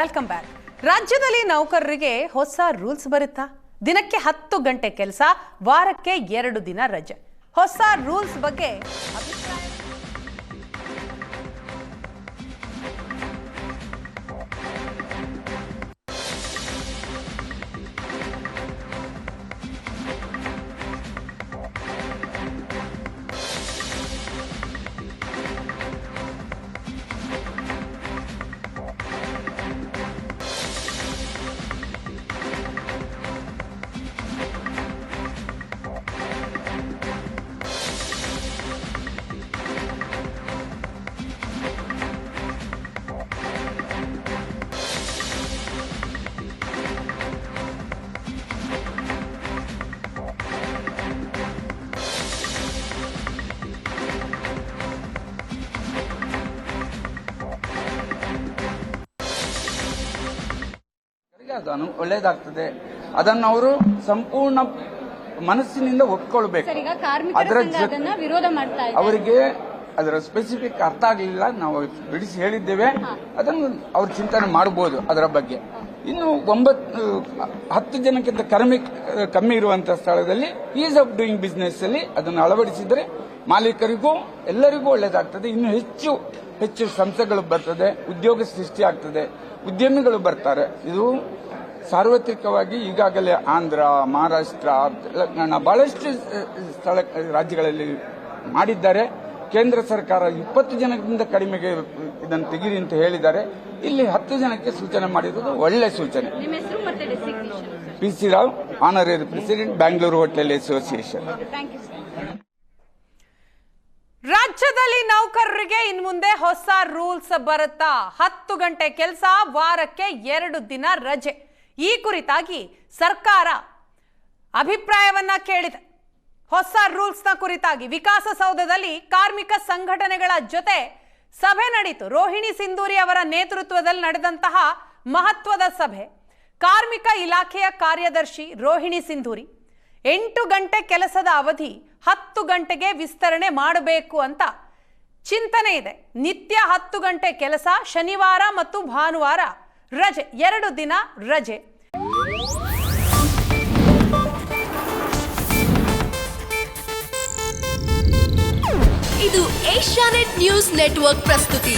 Welcome back. ರಾಜ್ಯದಲ್ಲಿ ನೌಕರರಿಗೆ ಹೊಸ ರೂಲ್ಸ್ ಬರುತ್ತಾ? ದಿನಕ್ಕೆ 10 ಗಂಟೆ ಕೆಲಸ, ವಾರಕ್ಕೆ 2 ದಿನ ರಜೆ. ಹೊಸ ರೂಲ್ಸ್ ಬಗ್ಗೆ ಅಭಿಪ್ರಾಯ ಅದನ್ನು ಒಳ್ಳೇದಾಗ್ತದೆ. ಅದನ್ನು ಅವರು ಸಂಪೂರ್ಣ ಮನಸ್ಸಿನಿಂದ ಒಪ್ಕೊಳ್ಬೇಕು. ಅದರ ವಿರೋಧ ಮಾಡ್ತಾ ಇದ್ದಾರೆ. ಅವರಿಗೆ ಅದರ ಸ್ಪೆಸಿಫಿಕ್ ಅರ್ಥ ಆಗಲಿಲ್ಲ, ನಾವು ಬಿಡಿಸಿ ಹೇಳಿದ್ದೇವೆ. ಅದನ್ನು ಅವರು ಚಿಂತನೆ ಮಾಡಬಹುದು ಅದರ ಬಗ್ಗೆ. ಇನ್ನು 10 ಜನಕ್ಕಿಂತ ಕಮ್ಮಿ ಇರುವಂತಹ ಸ್ಥಳದಲ್ಲಿ ಈಸ್ ಆಫ್ ಡೂಯಿಂಗ್ ಬಿಸ್ನೆಸ್ ಅಲ್ಲಿ ಅದನ್ನು ಅಳವಡಿಸಿದರೆ ಮಾಲೀಕರಿಗೂ ಎಲ್ಲರಿಗೂ ಒಳ್ಳೇದಾಗ್ತದೆ. ಇನ್ನು ಹೆಚ್ಚು ಸಂಸ್ಥೆಗಳು ಬರ್ತದೆ, ಉದ್ಯೋಗ ಸೃಷ್ಟಿ ಆಗ್ತದೆ, ಉದ್ಯಮಿಗಳು ಬರ್ತಾರೆ. ಇದು ಸಾರ್ವತ್ರಿಕವಾಗಿ ಈಗಾಗಲೇ ಆಂಧ್ರ, ಮಹಾರಾಷ್ಟ್ರ, ತೆಲಂಗಾಣ ಬಹಳಷ್ಟು ರಾಜ್ಯಗಳಲ್ಲಿ ಮಾಡಿದ್ದಾರೆ. ಕೇಂದ್ರ ಸರ್ಕಾರ 20 ಜನಕ್ಕಿಂತ ಕಡಿಮೆಗೆ ಇದನ್ನು ತೆಗೀರಿ ಅಂತ ಹೇಳಿದ್ದಾರೆ. ಇಲ್ಲಿ 10 ಜನಕ್ಕೆ ಸೂಚನೆ ಮಾಡಿರುವುದು ಒಳ್ಳೆ ಸೂಚನೆ. PC Rao, honorary president, Bangalore hotel association. ರಾಜ್ಯದಲ್ಲಿ ನೌಕರರಿಗೆ ಇನ್ನು ಮುಂದೆ ಹೊಸ ರೂಲ್ಸ್ ಬರುತ್ತಾ? 10 ಗಂಟೆ ಕೆಲಸ, ವಾರಕ್ಕೆ 2 ದಿನ ರಜೆ. ಈ ಕುರಿತಾಗಿ ಸರ್ಕಾರ ಅಭಿಪ್ರಾಯವನ್ನ ಕೇಳಿದೆ. ಹೊಸ ರೂಲ್ಸ್ನ ಕುರಿತಾಗಿ ವಿಕಾಸಸೌಧದಲ್ಲಿ ಕಾರ್ಮಿಕ ಸಂಘಟನೆಗಳ ಜೊತೆ ಸಭೆ ನಡೆಯಿತು. ರೋಹಿಣಿ ಸಿಂಧೂರಿ ಅವರ ನೇತೃತ್ವದಲ್ಲಿ ನಡೆದಂತಹ ಮಹತ್ವದ ಸಭೆ. ಕಾರ್ಮಿಕ ಇಲಾಖೆಯ ಕಾರ್ಯದರ್ಶಿ ರೋಹಿಣಿ ಸಿಂಧೂರಿ 8 ಗಂಟೆ ಕೆಲಸದ ಅವಧಿ 10 ಗಂಟೆಗೆ ವಿಸ್ತರಣೆ ಮಾಡಬೇಕು ಅಂತ ಚಿಂತನೆ ಇದೆ. ನಿತ್ಯ 10 ಗಂಟೆ ಕೆಲಸ, ಶನಿವಾರ ಮತ್ತು ಭಾನುವಾರ ರಜೆ, 2 ದಿನ ರಜೆ. ಇದು ಏಷ್ಯಾನೆಟ್ ನ್ಯೂಸ್ ನೆಟ್ವರ್ಕ್ ಪ್ರಸ್ತುತಿ.